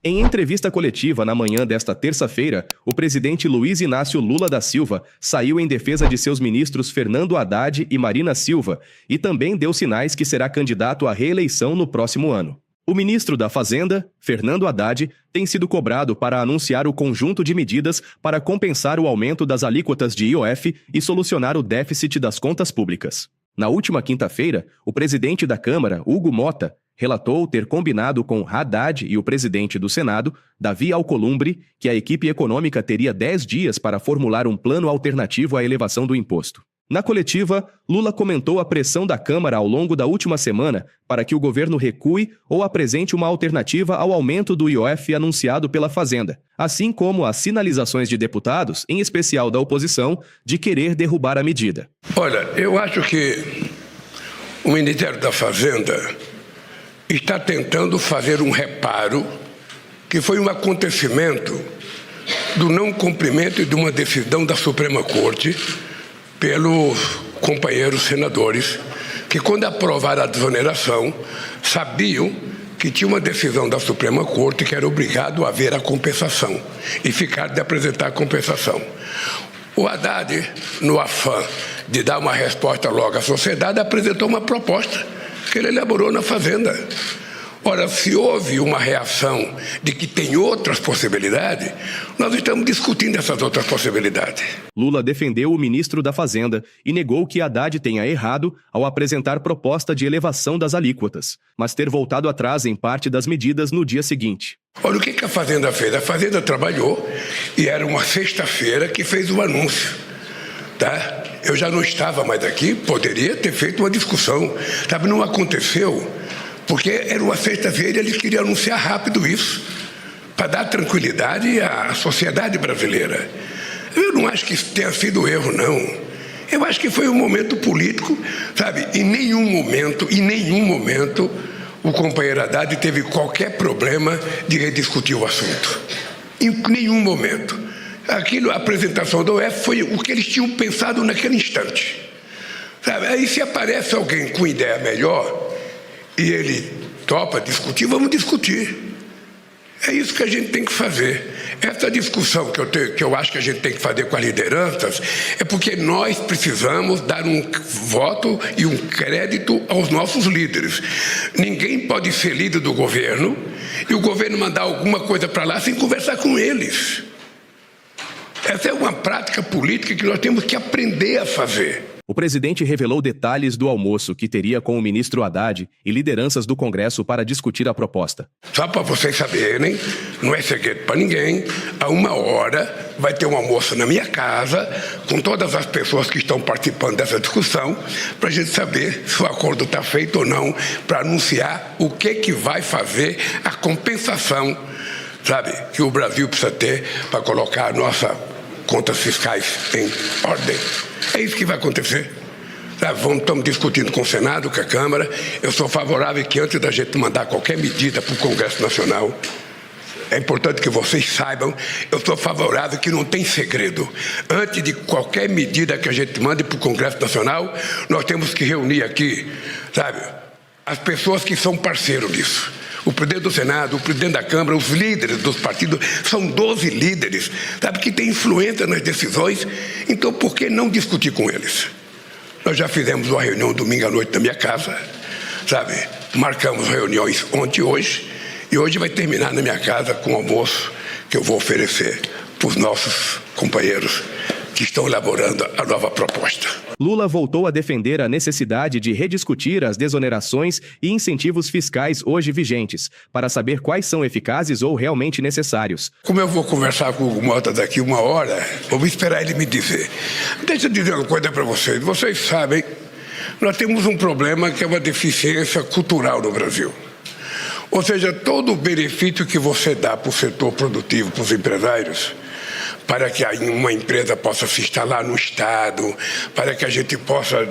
Em entrevista coletiva na manhã desta terça-feira, o presidente Luiz Inácio Lula da Silva saiu em defesa de seus ministros Fernando Haddad e Marina Silva e também deu sinais que será candidato à reeleição no próximo ano. O ministro da Fazenda, Fernando Haddad, tem sido cobrado para anunciar o conjunto de medidas para compensar o aumento das alíquotas de IOF e solucionar o déficit das contas públicas. Na última quinta-feira, o presidente da Câmara, Hugo Mota, relatou ter combinado com Haddad e o presidente do Senado, Davi Alcolumbre, que a equipe econômica teria 10 dias para formular um plano alternativo à elevação do imposto. Na coletiva, Lula comentou a pressão da Câmara ao longo da última semana para que o governo recue ou apresente uma alternativa ao aumento do IOF anunciado pela Fazenda, assim como as sinalizações de deputados, em especial da oposição, de querer derrubar a medida. Olha, eu acho que o Ministério da Fazenda está tentando fazer um reparo que foi um acontecimento do não cumprimento de uma decisão da Suprema Corte pelos companheiros senadores que, quando aprovaram a desoneração, sabiam que tinha uma decisão da Suprema Corte que era obrigado a haver a compensação e ficaram de apresentar a compensação. O Haddad, no afã de dar uma resposta logo à sociedade, apresentou uma proposta que ele elaborou na Fazenda. Ora, se houve uma reação de que tem outras possibilidades, nós estamos discutindo essas outras possibilidades. Lula defendeu o ministro da Fazenda e negou que Haddad tenha errado ao apresentar proposta de elevação das alíquotas, mas ter voltado atrás em parte das medidas no dia seguinte. Olha, o que a Fazenda fez? A Fazenda trabalhou e era uma sexta-feira que fez o anúncio, tá? Eu já não estava mais aqui, poderia ter feito uma discussão, sabe? Não aconteceu. Porque era uma sexta-feira e eles queriam anunciar rápido isso, para dar tranquilidade à sociedade brasileira. Eu não acho que isso tenha sido erro, não. Eu acho que foi um momento político, sabe? Em nenhum momento, o companheiro Haddad teve qualquer problema de rediscutir o assunto. Em nenhum momento. A apresentação do UF foi o que eles tinham pensado naquele instante. Sabe? Aí se aparece alguém com ideia melhor e ele topa discutir, vamos discutir. É isso que a gente tem que fazer. Essa discussão que eu acho que a gente tem que fazer com as lideranças é porque nós precisamos dar um voto e um crédito aos nossos líderes. Ninguém pode ser líder do governo e o governo mandar alguma coisa para lá sem conversar com eles. Essa é uma prática política que nós temos que aprender a fazer. O presidente revelou detalhes do almoço que teria com o ministro Haddad e lideranças do Congresso para discutir a proposta. Só para vocês saberem, não é segredo para ninguém, a 1h vai ter um almoço na minha casa com todas as pessoas que estão participando dessa discussão para a gente saber se o acordo está feito ou não, para anunciar o que vai fazer a compensação, sabe, que o Brasil precisa ter para colocar a nossa contas fiscais em ordem. É isso que vai acontecer. Estamos discutindo com o Senado, com a Câmara. Eu sou favorável que antes da gente mandar qualquer medida para o Congresso Nacional, é importante que vocês saibam, eu sou favorável que não tem segredo. Antes de qualquer medida que a gente mande para o Congresso Nacional, nós temos que reunir aqui, sabe, as pessoas que são parceiros disso. O presidente do Senado, o presidente da Câmara, os líderes dos partidos, são 12 líderes, sabe, que têm influência nas decisões, então por que não discutir com eles? Nós já fizemos uma reunião domingo à noite na minha casa, sabe, marcamos reuniões ontem e hoje vai terminar na minha casa com o almoço que eu vou oferecer para os nossos companheiros que estão elaborando a nova proposta. Lula voltou a defender a necessidade de rediscutir as desonerações e incentivos fiscais hoje vigentes, para saber quais são eficazes ou realmente necessários. Como eu vou conversar com o Hugo Mota daqui 1h, vou esperar ele me dizer. Deixa eu dizer uma coisa para vocês. Vocês sabem, nós temos um problema que é uma deficiência cultural no Brasil. Ou seja, todo o benefício que você dá para o setor produtivo, para os empresários, para que uma empresa possa se instalar no Estado, para que a gente possa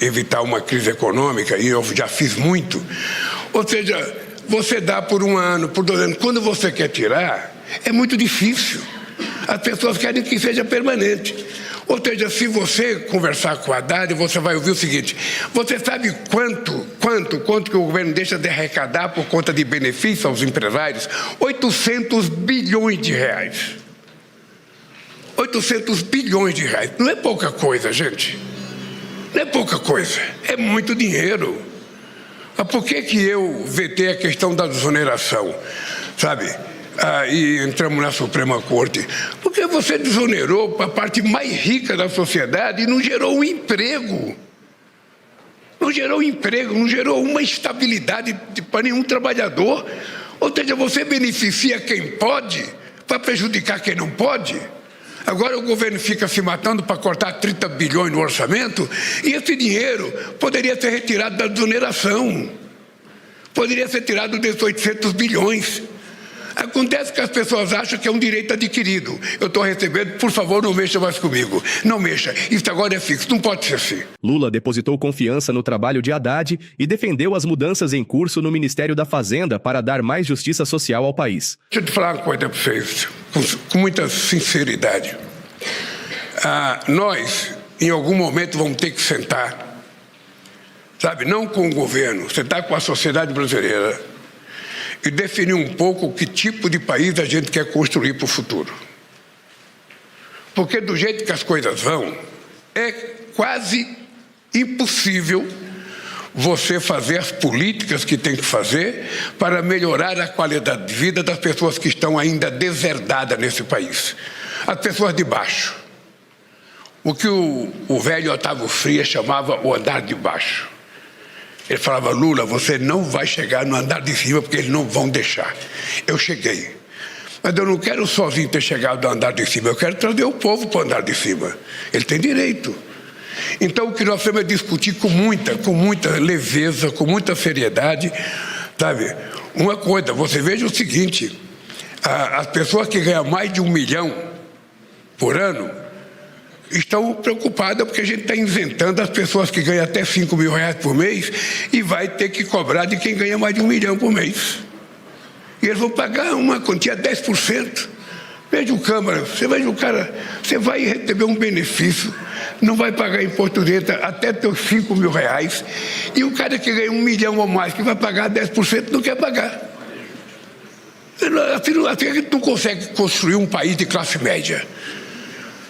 evitar uma crise econômica, e eu já fiz muito. Ou seja, você dá por 1 ano, por 2 anos. Quando você quer tirar, é muito difícil. As pessoas querem que seja permanente. Ou seja, se você conversar com o Haddad, você vai ouvir o seguinte: você sabe quanto que o governo deixa de arrecadar por conta de benefício aos empresários? 800 bilhões de reais. 800 bilhões de reais. Não é pouca coisa, gente. Não é pouca coisa. É muito dinheiro. Mas por que eu vetei a questão da desoneração? Sabe? E entramos na Suprema Corte. Porque você desonerou para a parte mais rica da sociedade e não gerou um emprego. Não gerou emprego, não gerou uma estabilidade para nenhum trabalhador. Ou seja, você beneficia quem pode para prejudicar quem não pode. Agora o governo fica se matando para cortar 30 bilhões no orçamento e esse dinheiro poderia ser retirado da desoneração. Poderia ser tirado desses 800 bilhões. Acontece que as pessoas acham que é um direito adquirido. Eu estou recebendo, por favor, não mexa mais comigo. Não mexa. Isso agora é fixo. Não pode ser assim. Lula depositou confiança no trabalho de Haddad e defendeu as mudanças em curso no Ministério da Fazenda para dar mais justiça social ao país. Deixa eu te falar uma coisa para vocês, com muita sinceridade. Nós, em algum momento, vamos ter que sentar, sabe, não com o governo, sentar com a sociedade brasileira e definir um pouco que tipo de país a gente quer construir para o futuro. Porque do jeito que as coisas vão, é quase impossível você fazer as políticas que tem que fazer para melhorar a qualidade de vida das pessoas que estão ainda deserdadas nesse país. As pessoas de baixo. O que o velho Otávio Frias chamava o andar de baixo. Ele falava: Lula, você não vai chegar no andar de cima porque eles não vão deixar. Eu cheguei. Mas eu não quero sozinho ter chegado no andar de cima, eu quero trazer o povo para o andar de cima. Ele tem direito. Então o que nós temos é discutir com muita leveza, com muita seriedade, sabe? Uma coisa, você veja o seguinte: as pessoas que ganham mais de 1 milhão por ano estão preocupadas porque a gente está isentando as pessoas que ganham até 5 mil reais por mês e vai ter que cobrar de quem ganha mais de 1 milhão por mês. E eles vão pagar uma quantia 10%. Veja o Câmara, você veja o cara, você vai receber um benefício, não vai pagar imposto de renda até teus 5 mil reais, e o cara que ganha 1 milhão ou mais, que vai pagar 10%, não quer pagar. Assim a gente não consegue construir um país de classe média.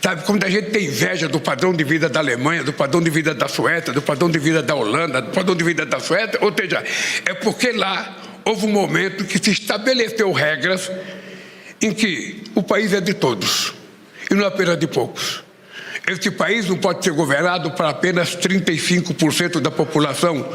Sabe, quando a gente tem inveja do padrão de vida da Alemanha, do padrão de vida da Suécia, do padrão de vida da Holanda, do padrão de vida da Suécia, ou seja, é porque lá houve um momento que se estabeleceu regras em que o país é de todos e não apenas de poucos. Esse país não pode ser governado para apenas 35% da população,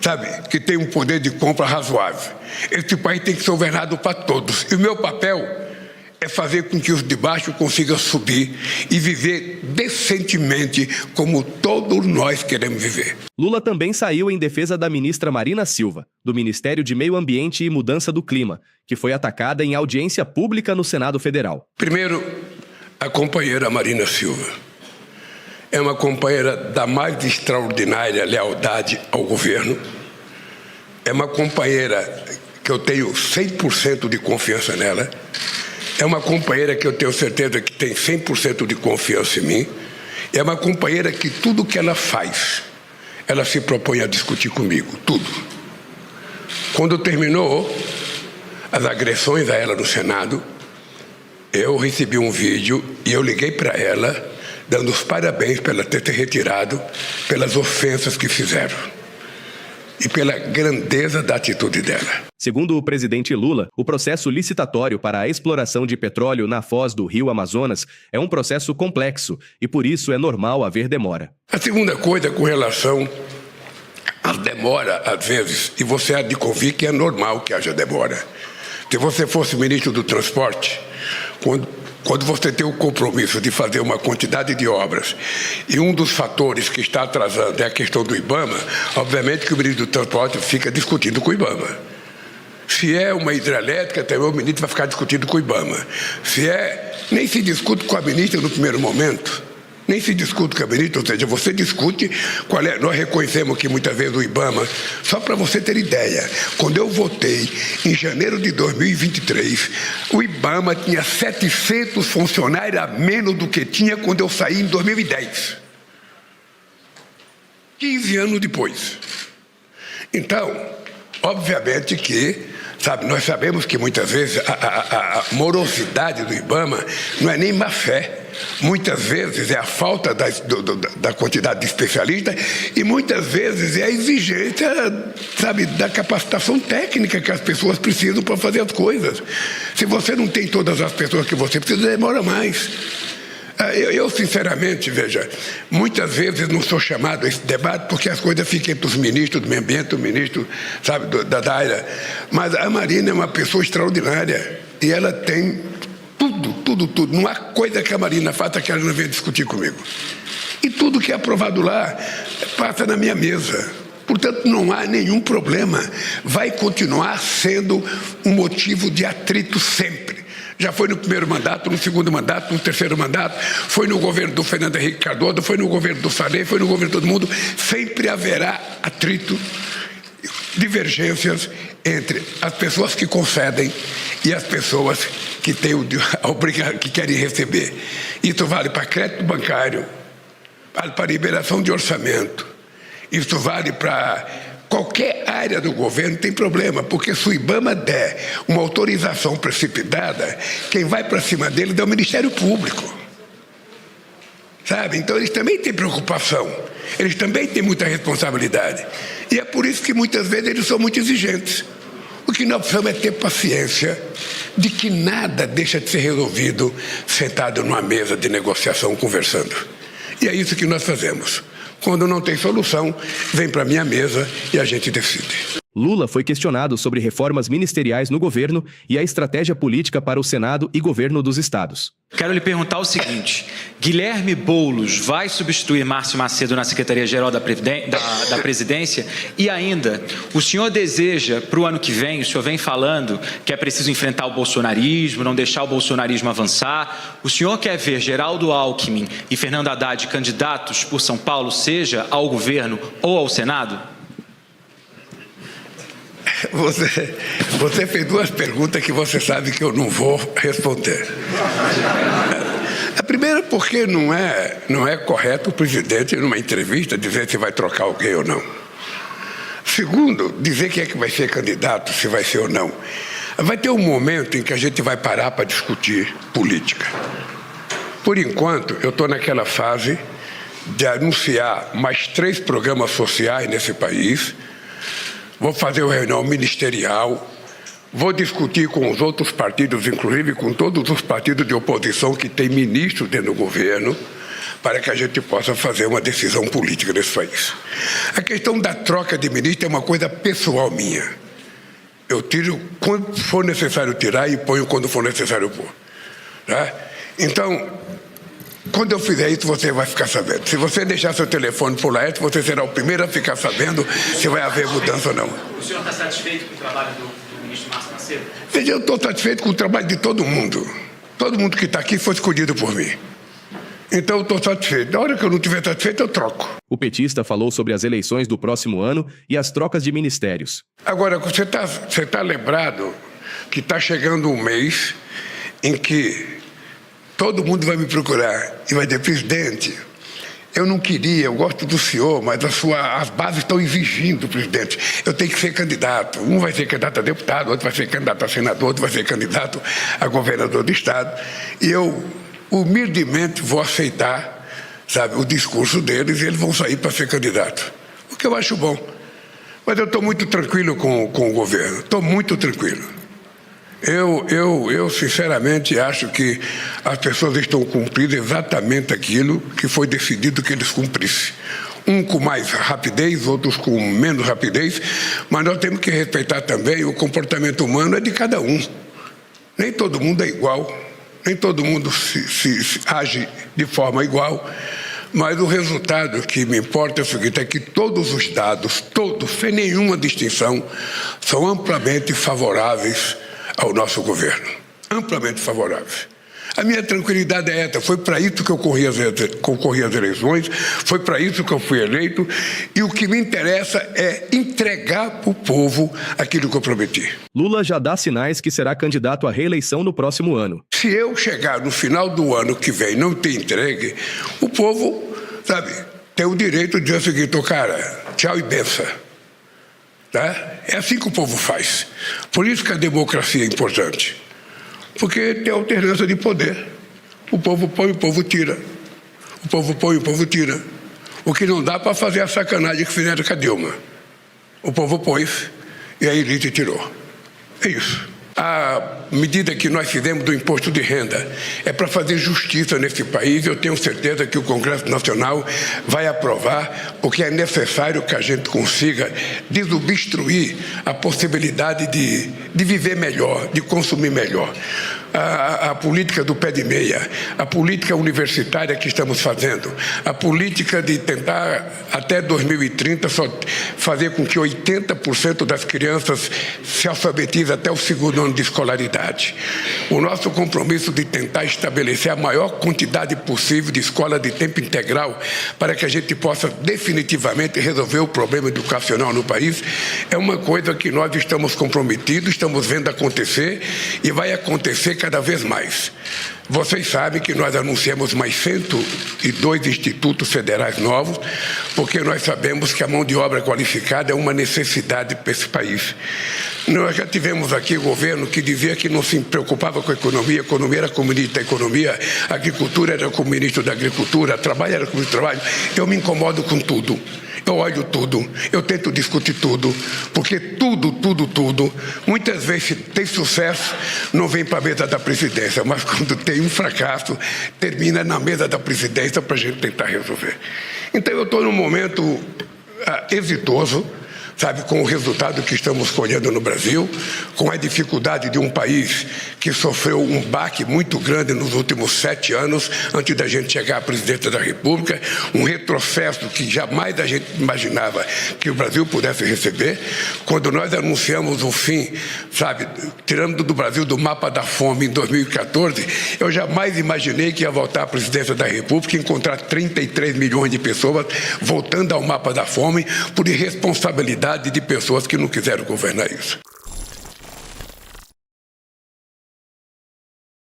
sabe, que tem um poder de compra razoável. Esse país tem que ser governado para todos. E o meu papel é fazer com que os de baixo consigam subir e viver decentemente como todos nós queremos viver. Lula também saiu em defesa da ministra Marina Silva, do Ministério de Meio Ambiente e Mudança do Clima, que foi atacada em audiência pública no Senado Federal. Primeiro, a companheira Marina Silva é uma companheira da mais extraordinária lealdade ao governo. É uma companheira que eu tenho 100% de confiança nela. É uma companheira que eu tenho certeza que tem 100% de confiança em mim. É uma companheira que tudo que ela faz, ela se propõe a discutir comigo, tudo. Quando terminou as agressões a ela no Senado, eu recebi um vídeo e eu liguei para ela, dando os parabéns por ela ter se retirado pelas ofensas que fizeram e pela grandeza da atitude dela. Segundo o presidente Lula, o processo licitatório para a exploração de petróleo na foz do Rio Amazonas é um processo complexo e por isso é normal haver demora. A segunda coisa com relação à demora, às vezes, e você há de convir que é normal que haja demora. Se você fosse ministro do Transporte, quando você tem o compromisso de fazer uma quantidade de obras e um dos fatores que está atrasando é a questão do IBAMA, obviamente que o ministro do Transporte fica discutindo com o IBAMA. Se é uma hidrelétrica, também o ministro vai ficar discutindo com o IBAMA. Nem se discute com a ministra no primeiro momento. nem se discute com a ministra, ou seja, você discute qual é. Nós reconhecemos que muitas vezes o IBAMA, só para você ter ideia, quando eu votei em janeiro de 2023, o IBAMA tinha 700 funcionários a menos do que tinha quando eu saí em 2010. 15 anos depois. Então, obviamente que, sabe, nós sabemos que muitas vezes a morosidade do IBAMA não é nem má fé. Muitas vezes é a falta da quantidade de especialistas e muitas vezes é a exigência, sabe, da capacitação técnica que as pessoas precisam para fazer as coisas. Se você não tem todas as pessoas que você precisa, demora mais. Eu, sinceramente, veja, muitas vezes não sou chamado a esse debate porque as coisas ficam entre os ministros do meio ambiente, o ministro, sabe, da área. Mas a Marina é uma pessoa extraordinária e ela tem tudo. Não há coisa que a Marina faça que ela não venha discutir comigo. E tudo que é aprovado lá passa na minha mesa. Portanto, não há nenhum problema. Vai continuar sendo um motivo de atrito sempre. Já foi no primeiro mandato, no segundo mandato, no terceiro mandato, foi no governo do Fernando Henrique Cardoso, foi no governo do Sarney, foi no governo de todo mundo. Sempre haverá atrito, divergências entre as pessoas que concedem e as pessoas que têm que querem receber. Isso vale para crédito bancário, vale para liberação de orçamento, isso vale para qualquer área do governo. Tem problema, porque se o IBAMA der uma autorização precipitada, quem vai para cima dele é o Ministério Público. Sabe? Então eles também têm preocupação, eles também têm muita responsabilidade. E é por isso que muitas vezes eles são muito exigentes. O que nós precisamos é ter paciência de que nada deixa de ser resolvido sentado numa mesa de negociação conversando. E é isso que nós fazemos. Quando não tem solução, vem para a minha mesa e a gente decide. Lula foi questionado sobre reformas ministeriais no governo e a estratégia política para o Senado e governo dos estados. Quero lhe perguntar o seguinte: Guilherme Boulos vai substituir Márcio Macedo na Secretaria-Geral da Presidência? E ainda, o senhor deseja, para o ano que vem, o senhor vem falando que é preciso enfrentar o bolsonarismo, não deixar o bolsonarismo avançar. O senhor quer ver Geraldo Alckmin e Fernando Haddad candidatos por São Paulo, seja ao governo ou ao Senado? Você fez duas perguntas que você sabe que eu não vou responder. A primeira, porque não é correto o presidente, numa entrevista, dizer se vai trocar alguém ou não. Segundo, dizer quem é que vai ser candidato, se vai ser ou não. Vai ter um momento em que a gente vai parar para discutir política. Por enquanto, eu estou naquela fase de anunciar mais 3 programas sociais nesse país. Vou fazer uma reunião ministerial, vou discutir com os outros partidos, inclusive com todos os partidos de oposição que têm ministros dentro do governo, para que a gente possa fazer uma decisão política nesse país. A questão da troca de ministro é uma coisa pessoal minha. Eu tiro quando for necessário tirar e ponho quando for necessário pôr. Tá? Então, quando eu fizer isso, você vai ficar sabendo. Se você deixar seu telefone por lá, você será o primeiro a ficar sabendo se vai haver mudança ou não. O senhor está satisfeito com o trabalho do ministro Márcio Macedo? Veja, eu estou satisfeito com o trabalho de todo mundo. Todo mundo que está aqui foi escolhido por mim. Então eu estou satisfeito. Na hora que eu não estiver satisfeito, eu troco. O petista falou sobre as eleições do próximo ano e as trocas de ministérios. Agora, você tá lembrado que está chegando um mês em que todo mundo vai me procurar e vai dizer: presidente, eu não queria, eu gosto do senhor, mas as bases estão exigindo, presidente, eu tenho que ser candidato. Um vai ser candidato a deputado, outro vai ser candidato a senador, outro vai ser candidato a governador do estado. E eu, humildemente, vou aceitar, sabe, o discurso deles e eles vão sair para ser candidato. O que eu acho bom. Mas eu estou muito tranquilo com o governo, estou muito tranquilo. Eu sinceramente acho que as pessoas estão cumprindo exatamente aquilo que foi decidido que eles cumprissem. Um com mais rapidez, outros com menos rapidez, mas nós temos que respeitar também o comportamento humano é de cada um. Nem todo mundo é igual, nem todo mundo se age de forma igual, mas o resultado que me importa é o seguinte: é que todos os dados, todos, sem nenhuma distinção, são amplamente favoráveis ao nosso governo, amplamente favoráveis. A minha tranquilidade é essa. Foi para isso que eu concorri às eleições, foi para isso que eu fui eleito, e o que me interessa é entregar para o povo aquilo que eu prometi. Lula já dá sinais que será candidato à reeleição no próximo ano. Se eu chegar no final do ano que vem e não ter entregue, o povo, sabe, tem o direito de dizer o seguinte: cara, tchau e benção. Tá? É assim que o povo faz. Por isso que a democracia é importante. Porque tem alternância de poder. O povo põe, o povo tira. O povo põe, o povo tira. O que não dá para fazer a sacanagem que fizeram com a Dilma. O povo pôs e a elite tirou. É isso. A medida que nós fizemos do imposto de renda é para fazer justiça nesse país. Eu tenho certeza que o Congresso Nacional vai aprovar, porque é necessário que a gente consiga desobstruir a possibilidade de viver melhor, de consumir melhor. A política do pé de meia, a política universitária que estamos fazendo, a política de tentar até 2030 só fazer com que 80% das crianças se alfabetizem até o segundo ano de escolaridade. O nosso compromisso de tentar estabelecer a maior quantidade possível de escola de tempo integral para que a gente possa definitivamente resolver o problema educacional no país é uma coisa que nós estamos comprometidos, estamos vendo acontecer e vai acontecer cada vez mais. Vocês sabem que nós anunciamos mais 102 institutos federais novos, porque nós sabemos que a mão de obra qualificada é uma necessidade para esse país. Nós já tivemos aqui o governo que dizia que não se preocupava com a economia era com o ministro da Economia, a agricultura era com o ministro da Agricultura, trabalho era com o ministro do Trabalho. Eu me incomodo com tudo. Eu olho tudo, eu tento discutir tudo, porque tudo, muitas vezes tem sucesso, não vem para a mesa da presidência, mas quando tem um fracasso, termina na mesa da presidência para a gente tentar resolver. Então eu estou num momento exitoso, sabe, com o resultado que estamos colhendo no Brasil, com a dificuldade de um país que sofreu um baque muito grande nos últimos 7 anos, antes da gente chegar à presidência da República, um retrocesso que jamais a gente imaginava que o Brasil pudesse receber. Quando nós anunciamos o fim, sabe, tirando do Brasil do mapa da fome em 2014, eu jamais imaginei que ia voltar à presidência da República e encontrar 33 milhões de pessoas voltando ao mapa da fome por irresponsabilidade de pessoas que não quiseram governar isso.